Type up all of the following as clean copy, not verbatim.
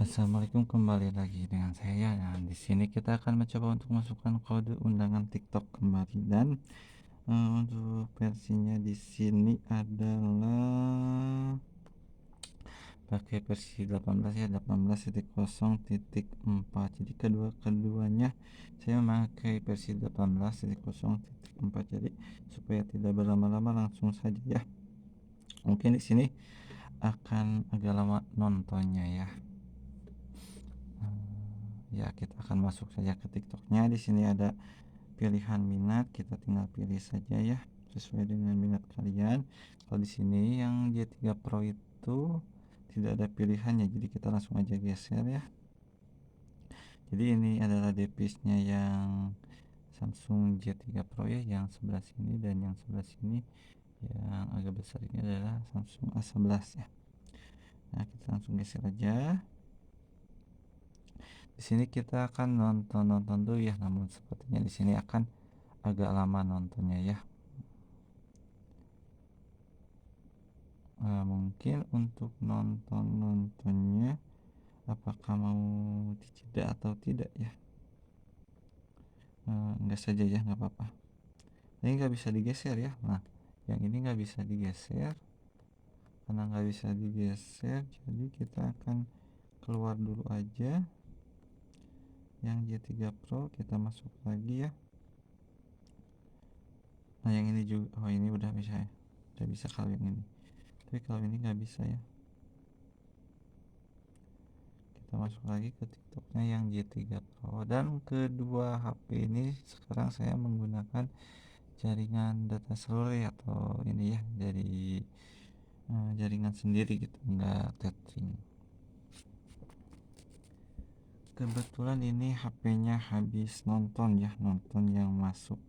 Assalamualaikum, kembali lagi dengan saya. Nah, di sini kita akan mencoba untuk masukkan kode undangan TikTok kembali dan untuk versinya di sini adalah pakai versi 18 ya, 18.0.4. Jadi keduanya saya memakai versi 18.0.4. Jadi supaya tidak berlama-lama langsung saja ya. Mungkin di sini akan agak lama nontonnya ya. Ya, kita akan masuk saja ke TikToknya. Di sini ada pilihan minat, kita tinggal pilih saja ya sesuai dengan minat kalian. Kalau di sini yang J3 Pro itu tidak ada pilihannya, jadi kita langsung aja geser ya. Jadi ini adalah device-nya yang Samsung J3 Pro ya, yang sebelah sini, dan yang sebelah sini yang agak besar ini adalah Samsung A11 ya. Nah, kita langsung geser aja. Di sini kita akan nonton dulu ya, namun sepertinya di sini akan agak lama nontonnya ya. Mungkin untuk nontonnya apakah mau dijeda atau tidak ya. Enggak saja ya, nggak apa-apa. Ini nggak bisa digeser ya. Nah, yang ini nggak bisa digeser. Karena nggak bisa digeser, jadi kita akan keluar dulu aja. Yang J3 Pro kita masuk lagi ya. Nah, yang ini juga, oh ini udah bisa ya, udah bisa kalau yang ini. Tapi kalau ini nggak bisa ya. Kita masuk lagi ke TikToknya yang J3 Pro, dan kedua HP ini sekarang saya menggunakan jaringan data seluler atau ini ya, dari jaringan sendiri gitu, enggak tethering. Kebetulan ini HP-nya habis nonton ya, nonton yang masuk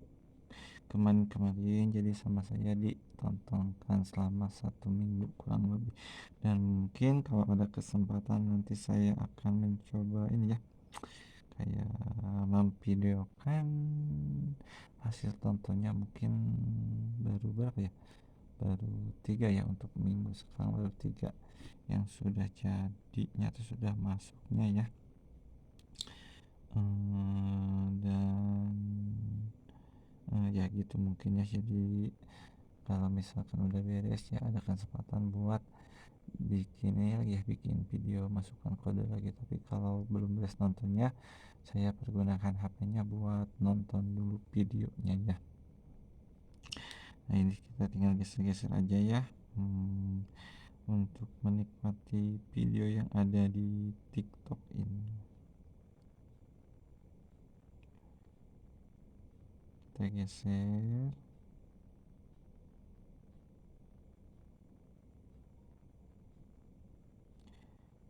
kemarin, jadi sama saya ditontonkan selama 1 minggu kurang lebih. Dan mungkin kalau ada kesempatan nanti saya akan mencoba ini ya, kayak memvideokan hasil tontonnya. Mungkin baru berapa ya, baru 3 ya untuk minggu sekarang, baru 3 yang sudah jadinya atau sudah masuknya ya. Dan ya gitu mungkin ya. Jadi kalau misalkan udah beres ya, ada kesempatan buat bikin ini lagi ya, bikin video masukkan kode lagi. Tapi kalau belum beres nontonnya, saya pergunakan HP-nya buat nonton dulu videonya ya. Nah, ini kita tinggal geser-geser aja ya, untuk menikmati video yang ada di TikTok ini. Kita geser.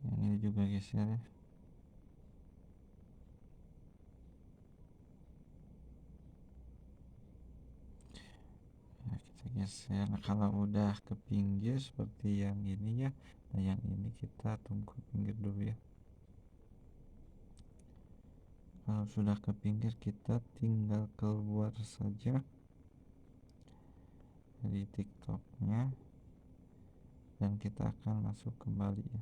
Yang ini juga geser ya. Nah, kita geser. Nah, kalau udah ke pinggir seperti yang ini ya, nah yang ini kita tunggu pinggir dulu ya. Kalau sudah ke pinggir, kita tinggal keluar saja dari TikToknya dan kita akan masuk kembali ya.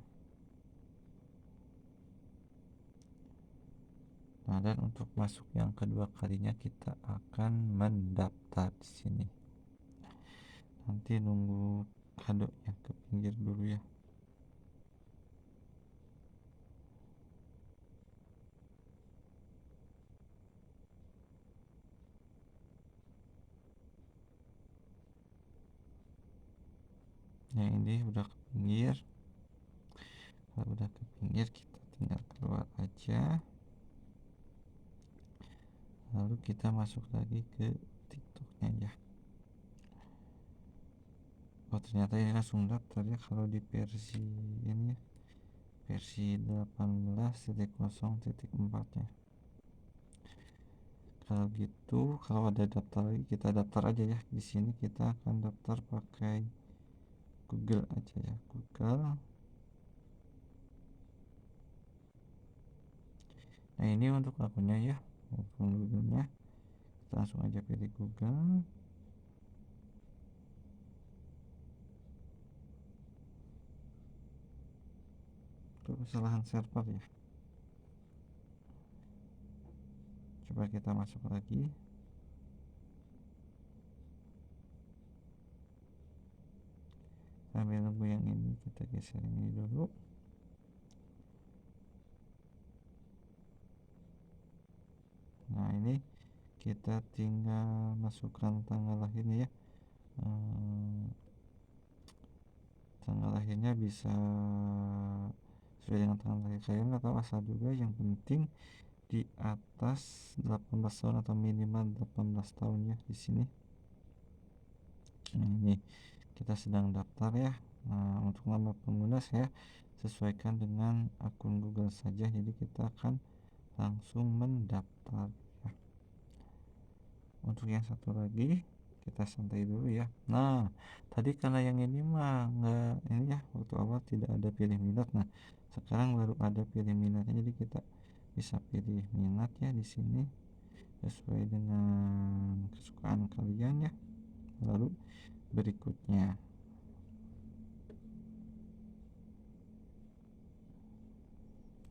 Nah, dan untuk masuk yang kedua kalinya kita akan mendaftar di sini. Nanti nunggu kadonya ke pinggir dulu ya. Yang ini udah ke pinggir. Kalau udah ke pinggir, kita tinggal keluar aja. Lalu kita masuk lagi ke TikToknya ya. Oh, ternyata ini langsung daftar ya kalau di versi ini ya, versi 18.0.4 ya. Kalau gitu, kalau ada daftar lagi, kita daftar aja ya. Di sini kita akan daftar pakai Google aja ya, Google. Nah, ini untuk akunnya ya, akun Google-nya. Kita langsung aja pilih Google. Terus kesalahan server ya. Coba kita masuk lagi. Sambil nunggu yang ini, kita geser ini dulu. Nah, ini kita tinggal masukkan tanggal lahirnya ya. Tanggal lahirnya bisa sesuai dengan tanggal lahir kalian atau asal juga, yang penting di atas 18 tahun atau minimal 18 tahun ya di sini. Nah, ini kita sedang daftar ya. Nah, untuk nama pengguna saya sesuaikan dengan akun Google saja, jadi kita akan langsung mendaftar ya. Untuk yang satu lagi kita santai dulu ya. Nah, tadi karena yang ini mah nggak ini ya, waktu awal tidak ada pilih minat. Nah, sekarang baru ada pilih minatnya, jadi kita bisa pilih minat ya di sini sesuai dengan kesukaan kalian ya. Lalu berikutnya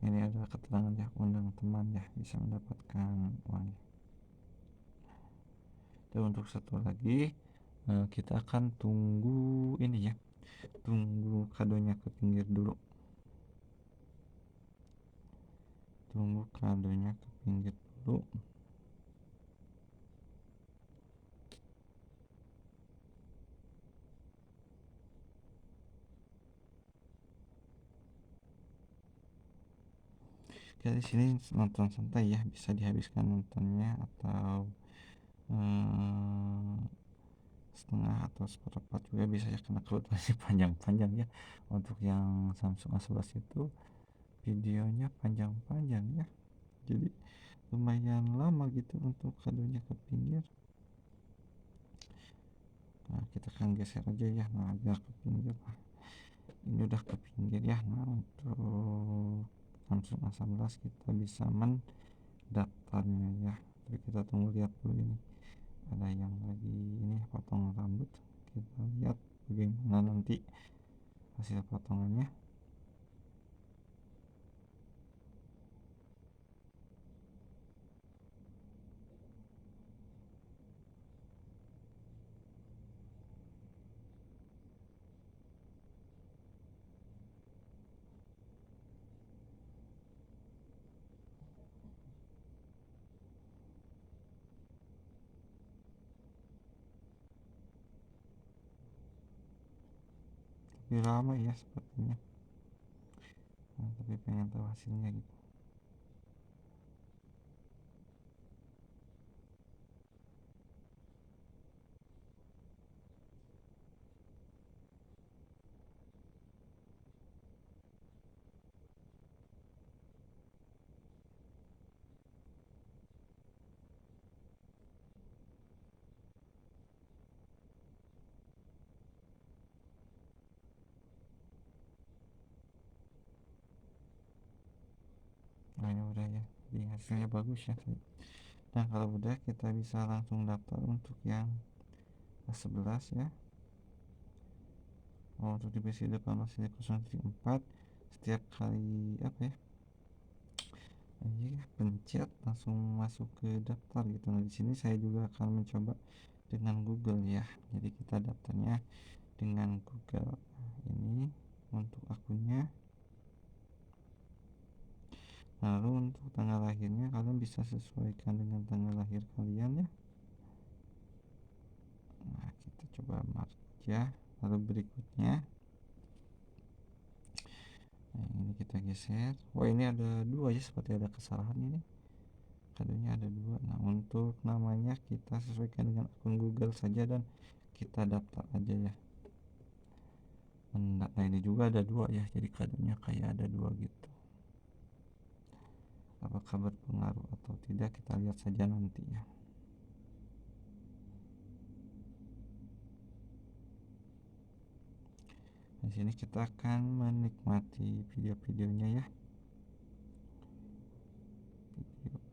ini ada keterangan ya, undang teman ya, bisa mendapatkan uang ya. Dan untuk satu lagi kita akan tunggu ini ya, tunggu kadonya ke pinggir dulu. Tunggu kadonya ke pinggir dulu. Oke, di sini nonton santai ya, bisa dihabiskan nontonnya atau setengah atau seperempat juga bisa ya, karena kebetulannya panjang-panjang ya. Untuk yang Samsung A11 itu videonya panjang-panjang ya, jadi lumayan lama gitu untuk kadonya ke pinggir. Nah, kita akan geser aja ya, nah biar ke pinggir. Nah, ini udah ke pinggir ya. Nah, untuk Samsung A11 kita bisa mendaftarnya ya. Jadi kita tunggu lihat dulu, ini ada yang lagi ini potong rambut, kita lihat bagaimana nanti hasil potongannya. Tapi lama ya sepertinya. Nah, tapi pengen tahu hasilnya gitu. Nah, ini udah ya, jadi hasilnya bagus ya. Nah, kalau udah kita bisa langsung daftar untuk yang 11 ya. Untuk di PC 18.0.4 setiap kali apa ya, iya, pencet langsung masuk ke daftar gitu. Nah, di sini saya juga akan mencoba dengan Google ya. Jadi kita daftarnya dengan Google. Ini untuk akunnya. Lalu untuk tanggal lahirnya kalian bisa sesuaikan dengan tanggal lahir kalian ya. Nah, kita coba mark aja. Lalu berikutnya, nah, ini kita geser. Oh, ini ada dua ya, seperti ada kesalahan ini. Kadonya ada dua. Nah, untuk namanya kita sesuaikan dengan akun Google saja dan kita daftar aja ya. Nah, ini juga ada dua ya, jadi kadonya kayak ada dua gitu. Apakah berpengaruh atau tidak, kita lihat saja nanti ya. Di sini kita akan menikmati video-videonya ya.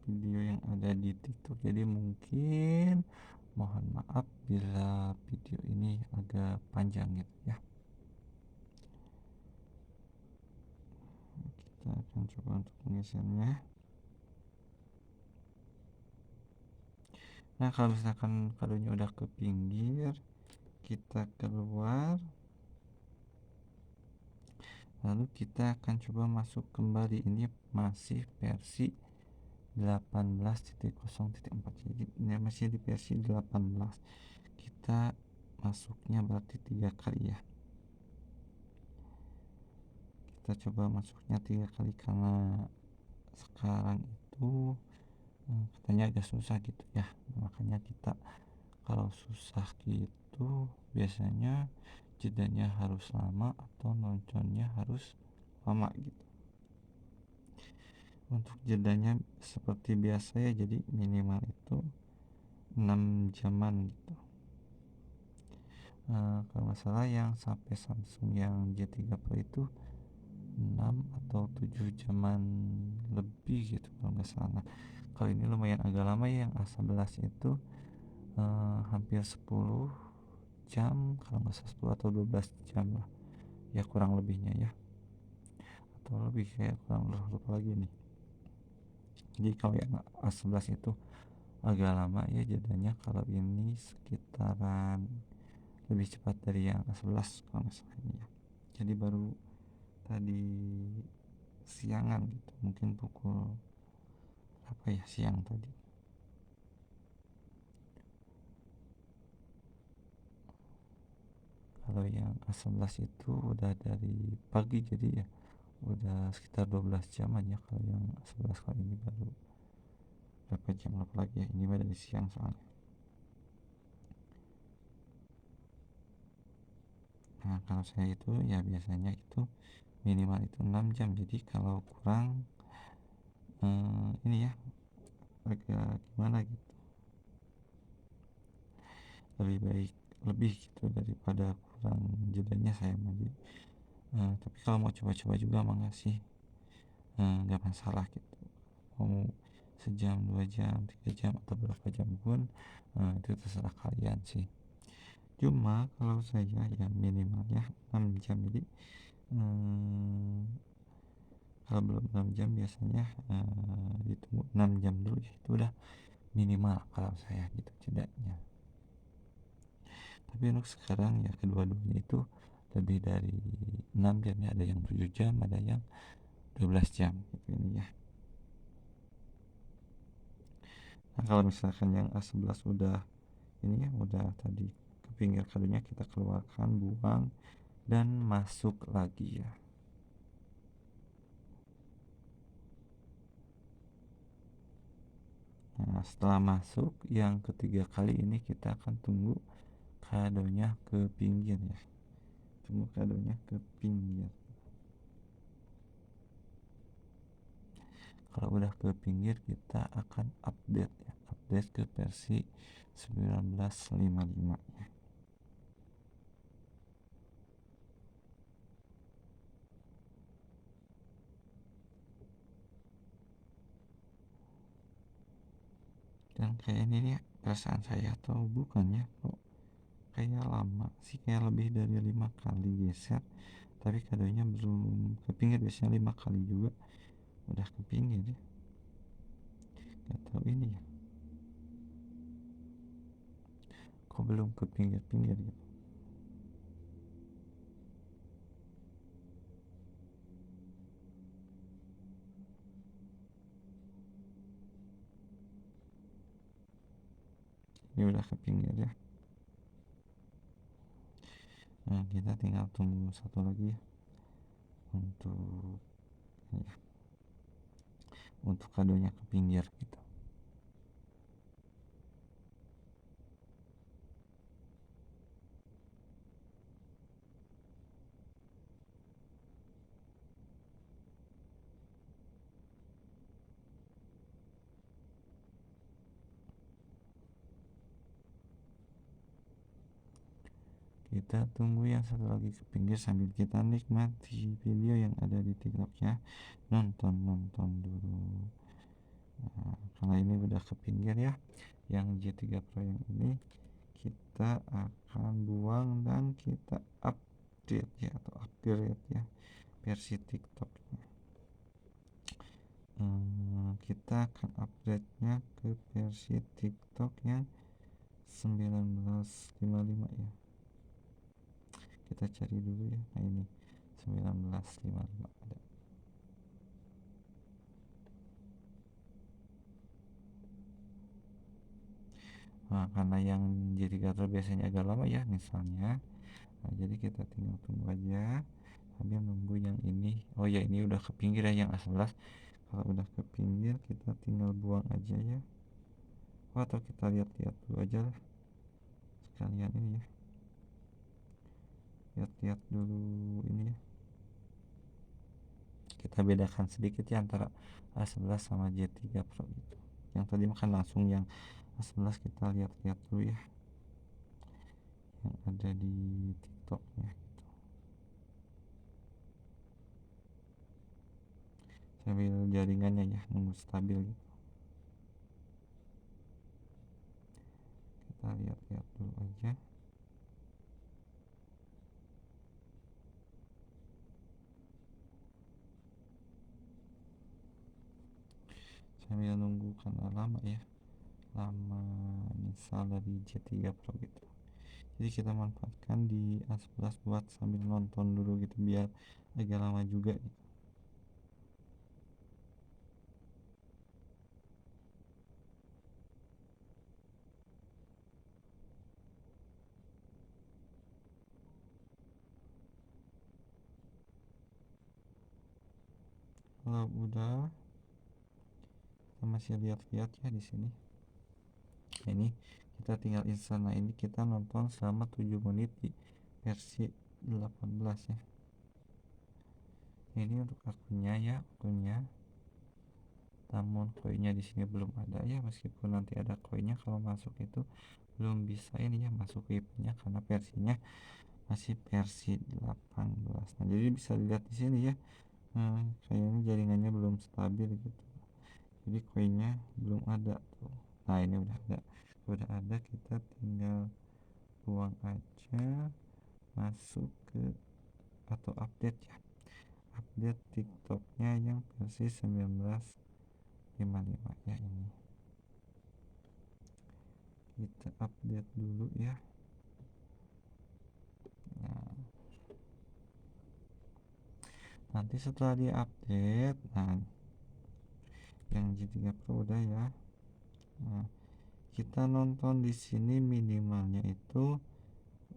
Video yang ada di TikTok. Jadi mungkin mohon maaf bila video ini agak panjang gitu ya. untuk menggesernya. Nah kalau misalkan kadonya udah ke pinggir, kita keluar, lalu kita akan coba masuk kembali. Ini masih versi 18.0.4, jadi ini masih di versi 18. Kita masuknya berarti 3 kali ya. Kita coba masuknya 3 kali karena sekarang itu katanya agak susah gitu ya. Makanya kita kalau susah gitu biasanya jedanya harus lama atau nontonnya harus lama gitu. Untuk jedanya seperti biasa ya, jadi minimal itu 6 jaman gitu. Kalau nggak salah yang sampai Samsung yang J3 Pro itu 6 atau 7 jaman lebih gitu kalau nggak salah. Kalau ini lumayan agak lama ya, yang A11 itu hampir 10 jam kalau nggak salah, 10 atau 12 jam lah ya kurang lebihnya ya, atau lebih kayak kurang lupa lagi nih. Jadi kalau yang A11 itu agak lama ya jadinya, kalau ini sekitaran lebih cepat dari yang A11 kalau nggak salah ini ya. Jadi baru tadi siangan gitu, mungkin pukul apa ya, siang tadi. Kalau yang A11 itu udah dari pagi, jadi ya udah sekitar 12 jam aja. Kalau yang A11 kali ini baru berapa jam lagi ya, ini dari siang soalnya. Nah kalau saya itu ya biasanya itu minimal itu 6 jam, jadi kalau kurang ini ya agak gimana gitu, lebih baik lebih gitu daripada kurang jedanya saya mah. Tapi kalau mau coba-coba juga mah nggak sih, nggak masalah gitu, mau sejam 2 jam 3 jam atau berapa jam pun itu terserah kalian sih. Cuma kalau saya ya minimalnya 6 jam, jadi kalau belum 6 jam biasanya ditunggu 6 jam dulu ya, itu udah minimal kalau saya gitu jedanya. Tapi untuk sekarang ya kedua-duanya itu lebih dari 6 jam ya, ada yang 7 jam ada yang 12 jam gitu ini ya. Nah kalau misalkan yang A11 udah ini ya, udah tadi ke pinggir kadonya, kita keluarkan, buang, dan masuk lagi ya. Nah setelah masuk yang ketiga kali ini, kita akan tunggu kadonya ke pinggir ya, tunggu kadonya ke pinggir. Kalau udah ke pinggir kita akan update ya, update ke versi 19.55 ya. Dan kayak ini nih perasaan saya atau bukan ya, kok kayak lama sih, kayak lebih dari 5 kali geser tapi kadonya belum ke pinggir. Biasanya 5 kali juga udah ke pinggir ya, gak tahu ini ya kok belum ke pinggir-pinggir gitu. Ini udah ke pinggir ya. Nah kita tinggal tunggu satu lagi ya, untuk ya, untuk kadonya ke pinggir gitu. Kita tunggu yang satu lagi ke pinggir sambil kita nikmati video yang ada di TikTok ya. Nonton dulu. Nah, karena ini udah ke pinggir ya, yang J3 Pro yang ini kita akan buang dan kita update ya, atau upgrade ya versi TikToknya. kita akan upgrade nya ke versi TikTok yang 1955 ya. Kita cari dulu ya. Nah ini 1955 ada. Nah, karena yang jadi gatel biasanya agak lama ya misalnya. Nah, jadi kita tinggal tunggu aja sambil nunggu yang ini. Oh ya, ini udah ke pinggir ya yang A11. Kalau udah ke pinggir kita tinggal buang aja ya. Oh, atau kita lihat-lihat dulu aja lah sekalian ini ya. Lihat-lihat dulu ini ya. Kita bedakan sedikit ya antara A11 sama J3 Pro gitu. Yang tadi makan langsung yang A11 kita lihat-lihat dulu ya. Yang ada di TikToknya gitu. Sambil jaringannya ya nunggu stabil gitu. Kita lihat-lihat dulu aja. Sambil nunggu karena lama ya. Lama misal dari J3 Pro gitu. Jadi kita manfaatkan di A11 buat sambil nonton dulu gitu biar agak lama juga gitu. Kalau udah kita masih lihat-lihat ya di sini. Nah, ini kita tinggal install. Nah ini kita nonton selama 7 menit di versi 18 ya. Ini untuk akunnya ya, akunnya. Namun koinnya di sini belum ada ya, meskipun nanti ada koinnya kalau masuk itu belum bisa ini ya masuk ke IP-nya karena versinya masih versi 18. Nah jadi bisa dilihat di sini ya. Kayaknya jaringannya belum stabil gitu. Jadi koinnya belum ada tuh. Nah ini udah ada, kita tinggal buang aja, masuk ke atau update ya, update TikToknya yang versi 1955 ya. Ini kita update dulu ya. Nah nanti setelah di update, nah yang J3 Pro udah ya. Nah kita nonton di sini minimalnya itu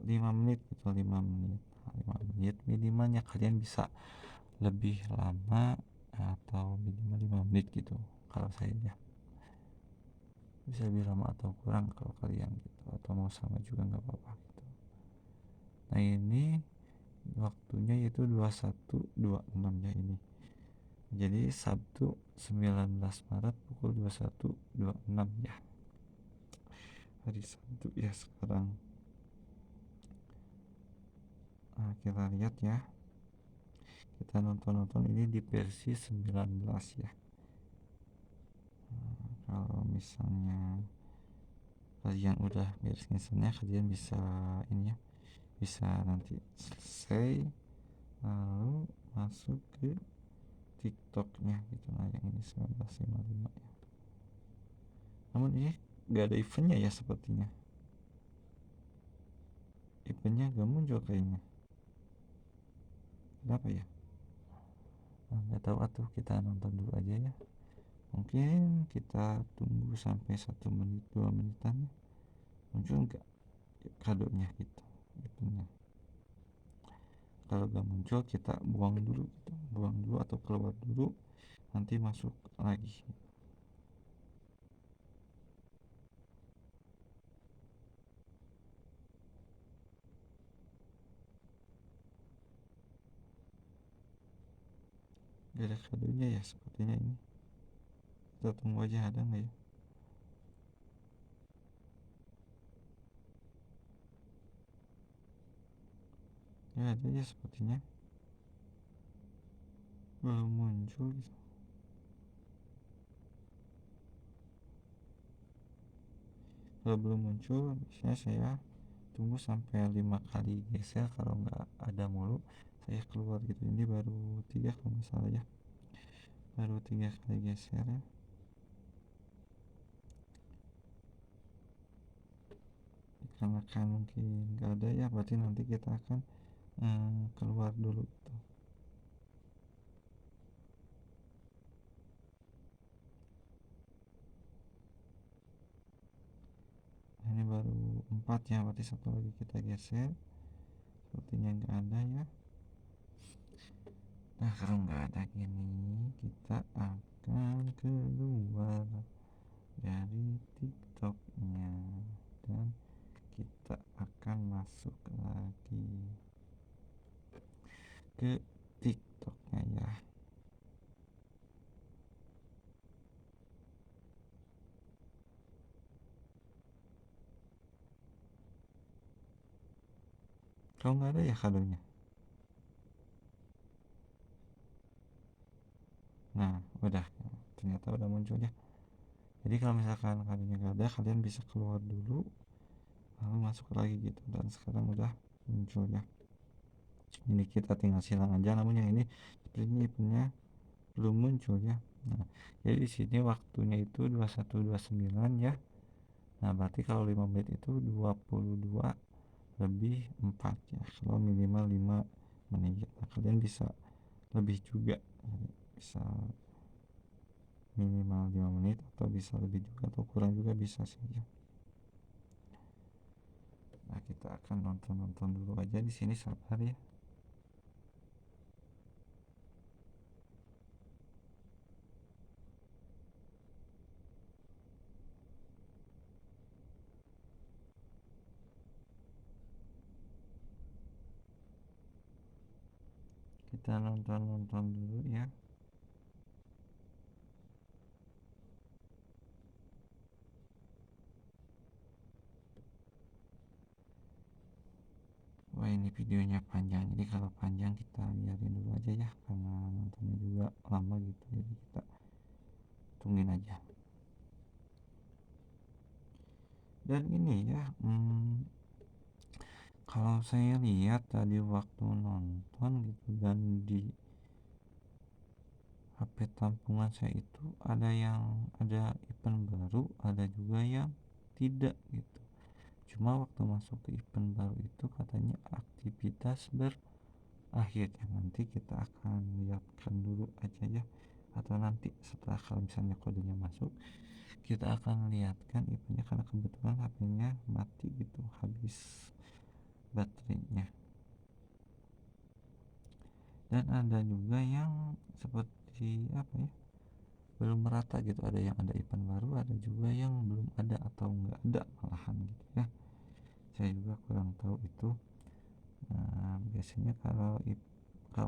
5 menit gitu, 5 menit. Nah, 5 menit minimalnya, kalian bisa lebih lama atau minimal 5 menit gitu kalau saya ya. Bisa lebih lama atau kurang kalau kalian gitu, atau mau sama juga nggak apa-apa gitu. Nah ini waktunya yaitu 21.26 ya ini. Jadi Sabtu 19 Maret pukul 21.26 ya. Hari Sabtu ya sekarang. Nah, kita lihat ya. Kita nonton ini di versi 19 ya. Nah, kalau misalnya kalian udah beres installnya, kalian bisa ini ya, bisa nanti selesai lalu masuk ke TikToknya gitu. Nah yang ini 1955 ya. Namun ini gak ada eventnya ya sepertinya. Eventnya gak muncul kayaknya. Kenapa ya? Nah, gak tahu, atuh kita nonton dulu aja ya. Mungkin kita tunggu sampai 1 menit 2 menitan ya. Muncul nggak kadonya gitu, eventnya. Kalau gak muncul kita buang dulu gitu. Buang dulu atau keluar dulu, nanti masuk lagi. Gak ada kadonya ya sepertinya ini. Kita tunggu aja ada nggak ya. Ya ada ya sepertinya. Belum muncul gitu. Kalau belum muncul biasanya saya tunggu sampai 5 kali geser. Kalau nggak ada mulu saya keluar gitu. Ini baru 3 kalau nggak salah ya. baru 3 kali geser ya. Dikarenakan mungkin nggak ada ya, berarti nanti kita akan keluar dulu gitu. Ini baru 4 ya, berarti satu lagi kita geser. Sepertinya nggak ada ya. Nah, kalau nggak ada gini, kita akan keluar dari TikToknya dan kita akan masuk lagi ke TikToknya ya. Kalau nggak ada ya kadonya. Nah, udah, ternyata udah muncul ya. Jadi kalau misalkan kadonya nggak ada, kalian bisa keluar dulu lalu masuk lagi gitu, dan sekarang udah muncul ya. Ini kita tinggal silang aja, namun yang ini sepertinya eventnya belum muncul ya. Nah, jadi di sini waktunya itu 21.29 ya. Nah, berarti kalau 5 menit itu 22 lebih 4 ya. Kalau minimal 5 menit. Nah, kalian bisa lebih juga. Jadi bisa minimal 5 menit atau bisa lebih juga atau kurang juga bisa sih ya. Nah, kita akan nonton dulu aja di sini, sabar ya. Kita nonton dulu ya. Wah, ini videonya panjang, jadi kalau panjang kita biarin dulu aja ya, karena nontonnya juga lama gitu, jadi kita tungguin aja. Dan ini ya, kalau saya lihat tadi waktu nonton gitu, dan di HP tampungan saya itu ada yang ada event baru, ada juga yang tidak gitu. Cuma waktu masuk ke event baru itu katanya aktivitas berakhir ya. Nanti kita akan lihatkan dulu aja ya, atau nanti setelah kalau misalnya kodenya masuk kita akan lihatkan eventnya, karena kebetulan HP-nya mati gitu, habis baterainya. Dan ada juga yang seperti apa ya, belum merata gitu, ada yang ada event baru, ada juga yang belum ada atau nggak ada malahan gitu ya. Saya juga kurang tahu itu. Nah, biasanya kalau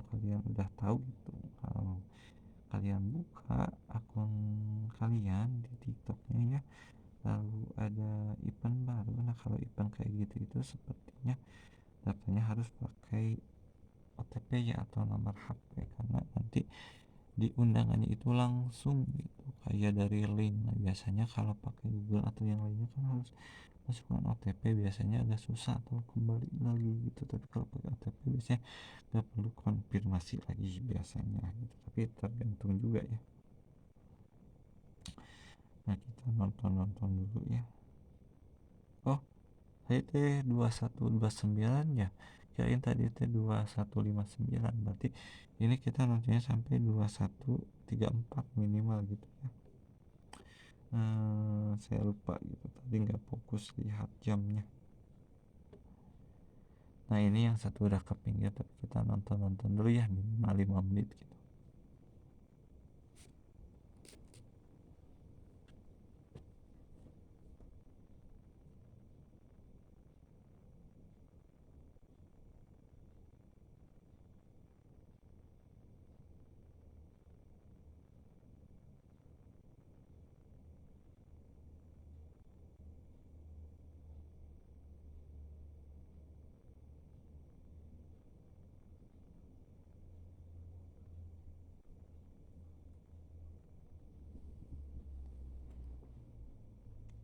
kalian udah tahu gitu, kalau kalian buka akun kalian di TikToknya ya, lalu ada event baru, nah kalau event kayak gitu itu sepertinya datanya harus pakai OTP ya, atau nomor HP, karena nanti di undangannya itu langsung gitu, kayak dari link. Nah, biasanya kalau pakai Google atau yang lainnya kan harus masukkan OTP, biasanya agak susah atau kembali lagi gitu. Tapi kalau pakai OTP biasanya nggak perlu konfirmasi lagi biasanya gitu, tapi tergantung juga ya. Nah, kita nonton dulu ya. Oh, tadi teh 2129 ya, kirain tadi teh 2159, berarti ini kita nontonnya sampai 2134 minimal gitu ya. Saya lupa gitu, tadi nggak fokus lihat jamnya. Nah, ini yang satu udah ke pinggir, tapi kita nonton dulu ya, minimal 5 menit gitu.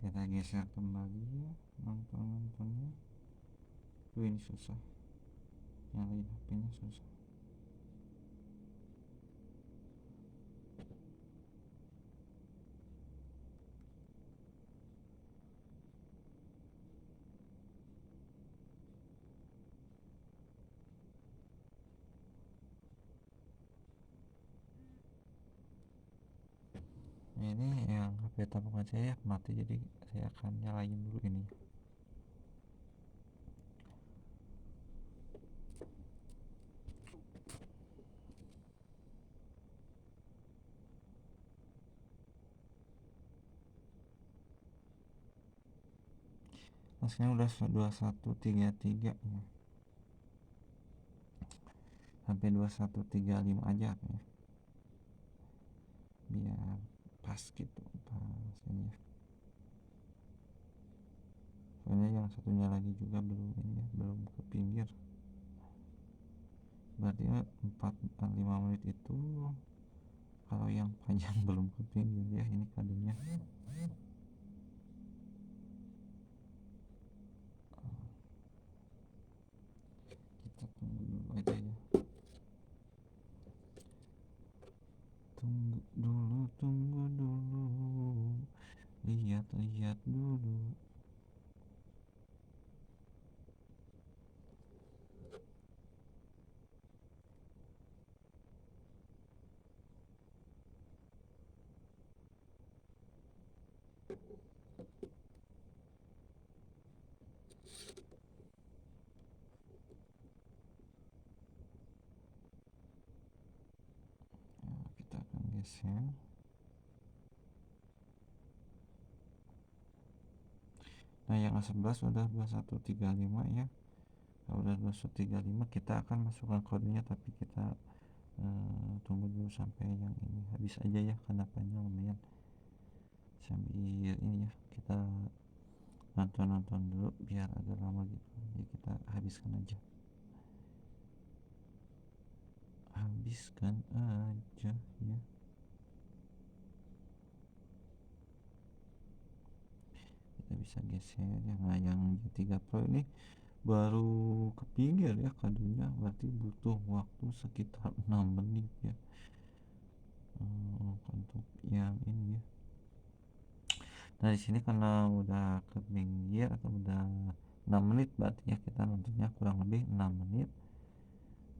Kita geser kembali ya, nontonnya. Ini susah, nyalain HP-nya susah. ini yang HP tabungan saya mati, jadi saya akan nyalain dulu ini. Masnya udah 2133 ya. Sampai 2135 aja ya, biar pas gitu, pas ini ya. Soalnya yang satunya lagi juga belum ini ya, belum ke pinggir. Berarti 4-5 menit itu kalau yang panjang belum ke pinggir ya. Ini kadonya. Kita tunggu dulu aja ya. Tunggu dulu, lihat dulu. Nah, kita akan geser. Nah, yang A11 udah 2135 ya. Kalau udah 2135 kita akan masukkan kodenya, tapi kita tunggu dulu sampai yang ini habis aja ya, karena panjang lumayan. Sambil ini ya, kita nonton dulu biar agak lama gitu, jadi kita habiskan aja ya. Kita bisa geser ya. Nah, yang J3 Pro ini baru ke pinggir ya kadonya, berarti butuh waktu sekitar 6 menit ya untuk yang ini ya. Nah, di sini karena udah ke pinggir atau udah 6 menit, berarti ya kita nontonnya kurang lebih 6 menit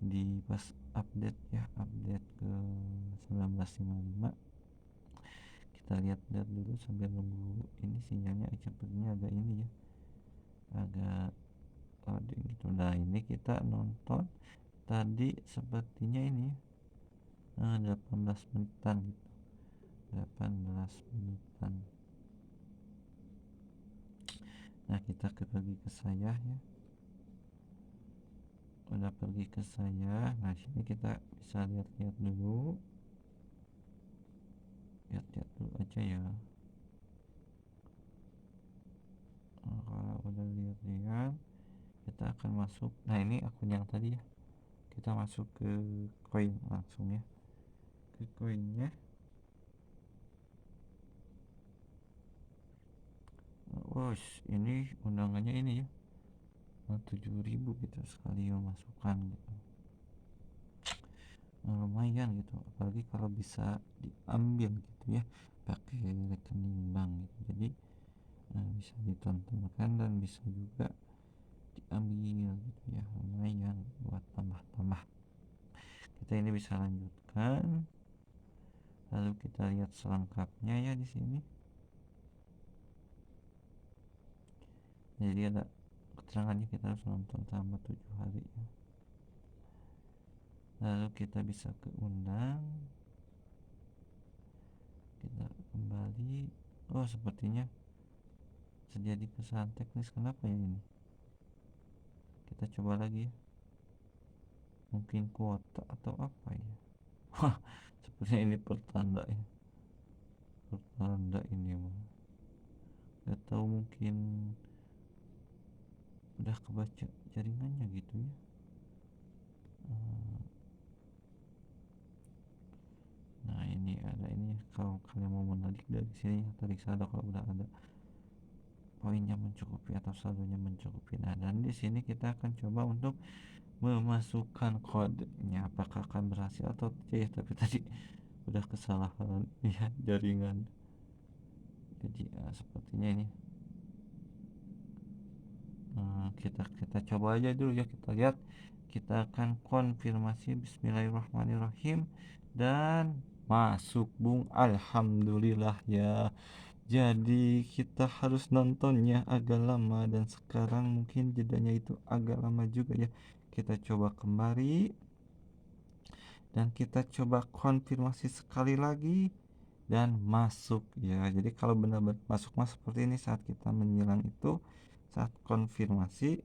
di pas update ya, update ke 1955. Kita lihat dulu sambil nunggu ini sinyalnya, sepertinya agak ini ya, agak loading gitu. Nah, ini kita nonton tadi sepertinya ini 18 menitan gitu, 18 menitan. Nah, kita pergi ke saya ya, udah pergi ke saya. Nah, sini kita bisa lihat-lihat dulu, lihat-lihat dulu aja ya. Nah, kalau udah lihat-lihat, kita akan masuk. Nah, ini akun yang tadi ya, kita masuk ke koin langsung ya, ke koinnya. Oh, ini undangannya ini ya, 7.000 gitu sekali masukkan gitu. Nah, lumayan gitu, apalagi kalau bisa diambil gitu ya pakai rekening bank gitu. Jadi bisa ditontonkan dan bisa juga diambil gitu ya, lumayan buat tambah-tambah. Kita ini bisa lanjutkan, lalu kita lihat selengkapnya ya di sini. Jadi ada keterangannya, kita harus nonton selama 7 hari ya. Lalu kita bisa ke undang, kita kembali. Oh, sepertinya terjadi kesalahan teknis. Kenapa ya ini? Kita coba lagi ya, mungkin kuota atau apa ya. Wah, sepertinya ini pertanda ya, pertanda ini mah. Gak tahu, mungkin udah kebaca jaringannya gitu ya. Nah, ini ada ini, kalau kalian mau menarik dari sini tarik saldo kalau udah ada poinnya mencukupi atau saldonya mencukupi. Nah, dan di sini kita akan coba untuk memasukkan kodenya, apakah akan berhasil atau tidak ya. Tapi tadi udah kesalahan ya jaringan, jadi sepertinya ini kita coba aja dulu ya. Kita lihat, kita akan konfirmasi. Bismillahirrahmanirrahim, dan masuk Bung, alhamdulillah ya. Jadi kita harus nontonnya agak lama dan sekarang mungkin jedanya itu agak lama juga ya. Kita coba kembali dan kita coba konfirmasi sekali lagi dan masuk ya. Jadi kalau benar-benar masuk mas seperti ini saat kita menyilang itu, saat konfirmasi,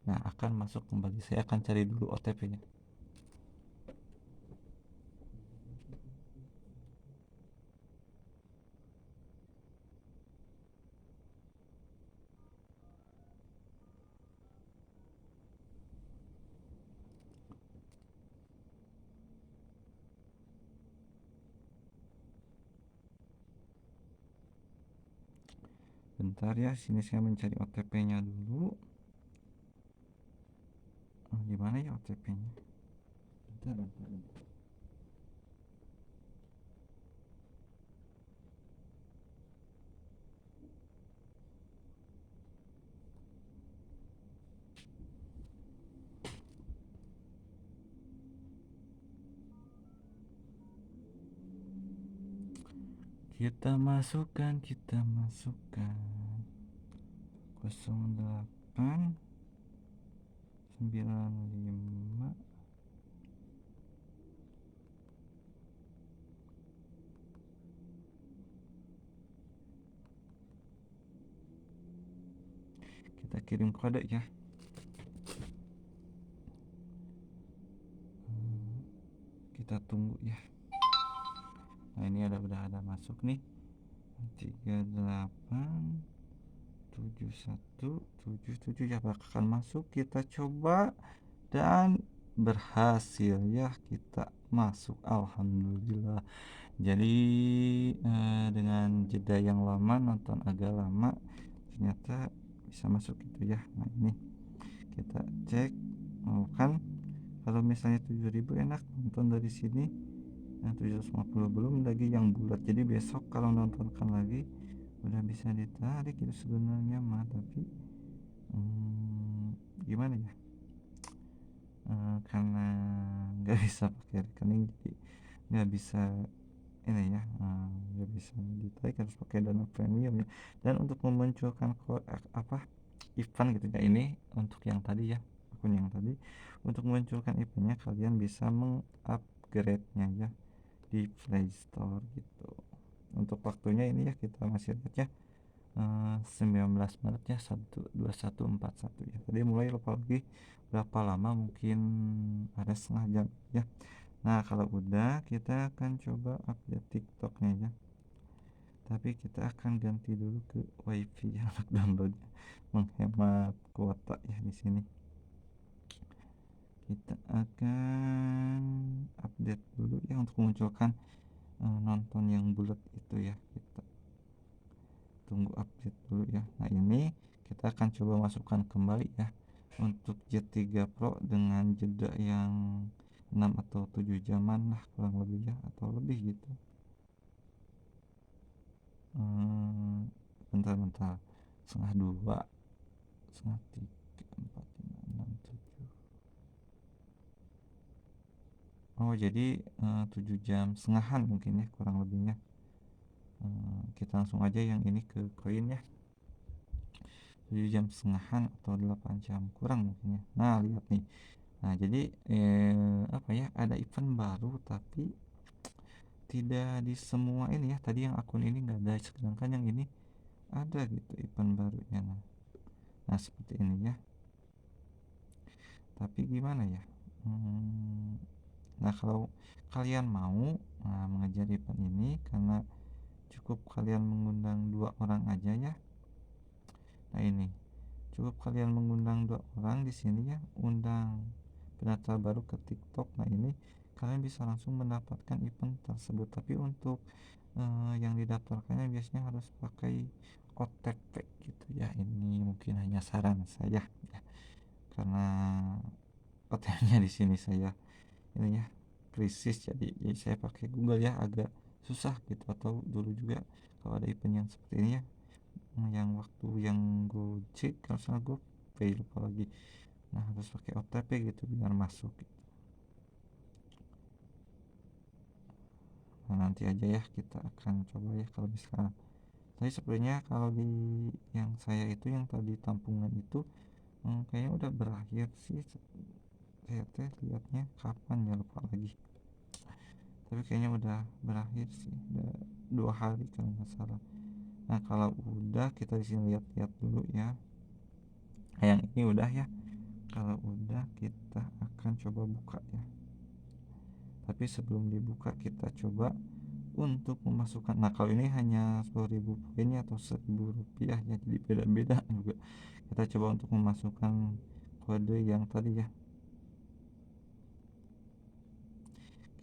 nah akan masuk kembali. Saya akan cari dulu OTP-nya. Bentar ya, sini saya mencari OTP-nya dulu. Oh, gimana ya OTP-nya? Bentar. Kita masukkan 0895. Kita kirim kode ya. Kita tunggu ya. Nah ini udah ada masuk nih. 387177 ya, bakal masuk. Kita coba dan berhasil ya, kita masuk, alhamdulillah. Jadi dengan jeda yang lama, nonton agak lama, ternyata bisa masuk gitu ya. Nah ini kita cek. Kan kalau misalnya 7.000 enak nonton dari sini. Nah 750 belum lagi yang bulat, jadi besok kalau nontonkan lagi udah bisa ditarik itu sebenarnya mah, tapi gimana ya, karena nggak bisa pakai rekening jadi nggak bisa ini ya, nggak bisa ditarik, harus pakai dana premium ya. Dan untuk memunculkan apa event gitu ya, ini untuk yang tadi ya, akun yang tadi, untuk memunculkan eventnya kalian bisa mengupgrade nya ya di Play Store gitu. Untuk waktunya ini ya kita masih lihat ya, 19 Maret ya, 2141 ya. Tadi mulai lupa lagi berapa lama, mungkin ada setengah jam ya. Nah kalau udah kita akan coba update TikToknya ya. Tapi kita akan ganti dulu ke WiFi ya untuk downloadnya, menghemat kuota ya di sini. Kita akan update dulu ya untuk memunculkan nonton yang bulat itu ya. Kita tunggu update dulu ya. Nah ini kita akan coba masukkan kembali ya untuk Z3 Pro dengan jeda yang 6 atau 7 jaman lah kurang lebih ya, atau lebih gitu. Bentar, setengah dua, setengah tiga, 4, 5, 6, 7. Oh jadi 7 jam setengahan mungkin ya kurang lebihnya. Kita langsung aja yang ini ke koin ya, 7 jam setengahan atau 8 jam kurang mungkin ya. Nah lihat nih, nah jadi apa ya, ada event baru tapi tidak di semua ini ya. Tadi yang akun ini nggak ada, sedangkan yang ini ada gitu event barunya. Nah seperti ini ya, tapi gimana ya, nah kalau kalian mau mengejar event ini, karena cukup kalian mengundang 2 orang aja ya. Nah ini cukup kalian mengundang 2 orang di sini ya, undang pendaftar baru ke TikTok. Nah ini kalian bisa langsung mendapatkan event tersebut, tapi untuk yang didaftarkannya biasanya harus pakai OTP gitu ya. Ini mungkin hanya saran saya ya, karena OTP-nya di sini saya ini ya krisis, jadi saya pakai Google ya, agak susah gitu. Atau dulu juga kalau ada event yang seperti ini ya, yang waktu yang Gojek kalau salah, GoPay lupa lagi, nah harus pakai OTP gitu biar masuk gitu. Nah nanti aja ya, kita akan coba ya kalau misalkan. Tapi sebenarnya kalau di yang saya itu yang tadi tampungan itu kayaknya udah berakhir sih. Saya teh lihatnya kapan ya, lupa lagi. Tapi kayaknya udah berakhir sih, udah 2 hari kalau nggak salah. Nah kalau udah kita di sini lihat-lihat dulu ya. Nah, yang ini udah ya. Kalau udah kita akan coba buka ya. Tapi sebelum dibuka kita coba untuk memasukkan. Nah kalau ini hanya 10.000 poinnya atau 1.000 rupiah ya, jadi beda-beda juga. Kita coba untuk memasukkan kode yang tadi ya.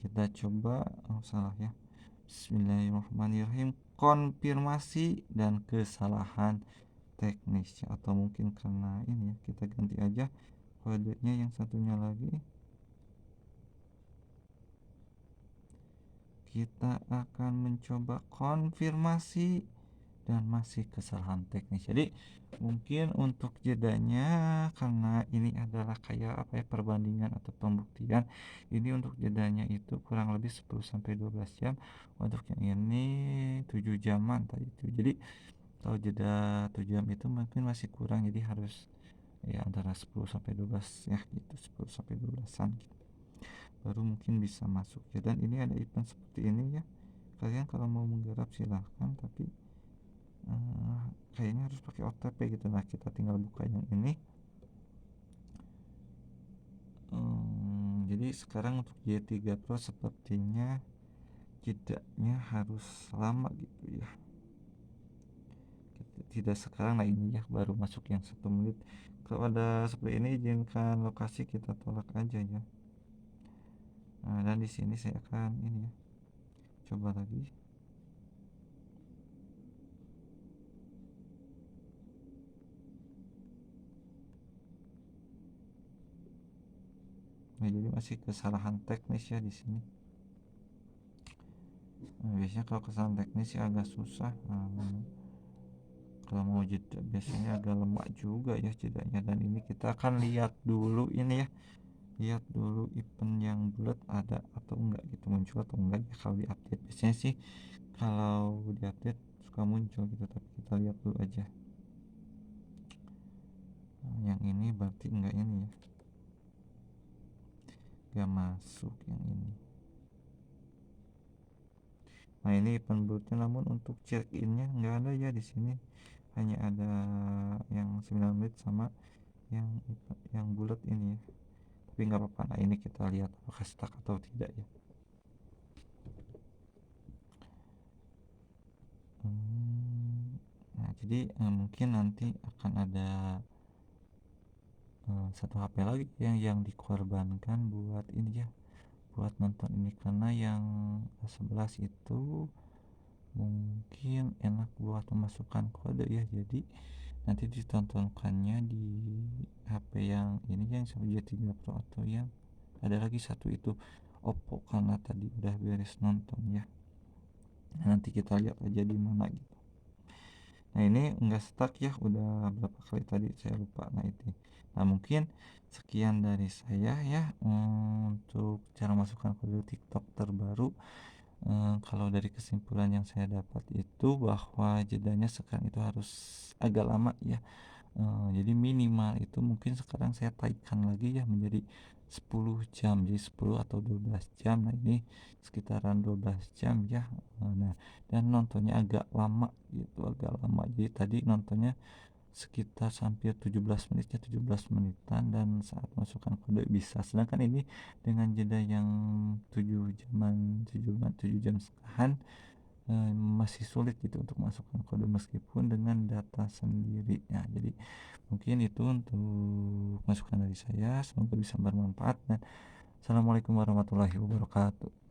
Kita coba, oh salah ya. Bismillahirrahmanirrahim. Konfirmasi dan kesalahan teknis ya, atau mungkin karena ini ya, kita ganti aja kodenya yang satunya lagi. Kita akan mencoba konfirmasi dan masih kesalahan teknis. Jadi mungkin untuk jedanya, karena ini adalah kayak apa ya, perbandingan atau pembuktian, ini untuk jedanya itu kurang lebih 10 sampai 12 jam. Untuk yang ini 7 jaman tadi itu. Jadi kalau jeda 7 jam itu mungkin masih kurang, jadi harus ya antara 10 sampai 12 ya gitu, 10 sampai 12an gitu. Baru mungkin bisa masuk ya. Dan ini ada event seperti ini ya, kalian kalau mau menggarap silahkan, tapi kayaknya harus pakai OTP gitu. Nah kita tinggal buka yang ini. Jadi sekarang untuk Y3 Pro sepertinya jedanya harus lama gitu ya, tidak sekarang. Nah ini ya baru masuk yang 1 menit. Kalau ada seperti ini izinkan lokasi, kita tolak aja ya. Nah dan di sini saya akan ini ya, coba lagi. Nah jadi masih kesalahan teknis ya di sini. Nah, biasanya kalau kesalahan teknis ya agak susah. Kalau mau jeda biasanya agak lemak juga ya jedanya. Dan ini kita akan lihat dulu ini ya, lihat dulu event yang bulat ada atau enggak gitu, muncul atau enggak ya. Kalau di update biasanya sih kalau di update suka muncul gitu, tapi kita lihat dulu aja. Nah, yang ini berarti enggak ini ya, enggak masuk yang ini. Nah ini event bulatnya, namun untuk check innya enggak ada ya di sini. Hanya ada yang 9 menit sama yang bulat ini ya. Tapi nggak apa-apa. Nah ini kita lihat apakah stuck atau tidak ya. Nah jadi mungkin nanti akan ada satu HP lagi yang dikorbankan buat ini ya, buat nonton ini, karena yang 11 itu mungkin enak buat memasukkan kode ya. Jadi nanti ditontonkannya di HP yang ini yang J3 Pro, atau yang ada lagi satu itu Oppo, karena tadi udah beres nonton ya. Nah, nanti kita lihat aja di mana gitu. Nah ini enggak stuck ya, udah berapa kali tadi saya lupa. Nah itu, nah mungkin sekian dari saya ya untuk cara masukkan kode TikTok terbaru. Kalau dari kesimpulan yang saya dapat itu bahwa jedanya sekarang itu harus agak lama ya. Jadi minimal itu mungkin sekarang saya taikkan lagi ya menjadi 10 jam, jadi 10 atau 12 jam. Nah ini sekitaran 12 jam ya. Nah dan nontonnya agak lama gitu, agak lama. Jadi tadi nontonnya sekitar hampir 17 menit ya, 17 menitan, dan saat masukkan kode bisa. Sedangkan ini dengan jeda yang 7 jaman, 7 jam setelah masih sulit gitu untuk masukkan kode meskipun dengan data sendiri ya. Jadi mungkin itu untuk masukan dari saya, semoga bisa bermanfaat, dan assalamualaikum warahmatullahi wabarakatuh.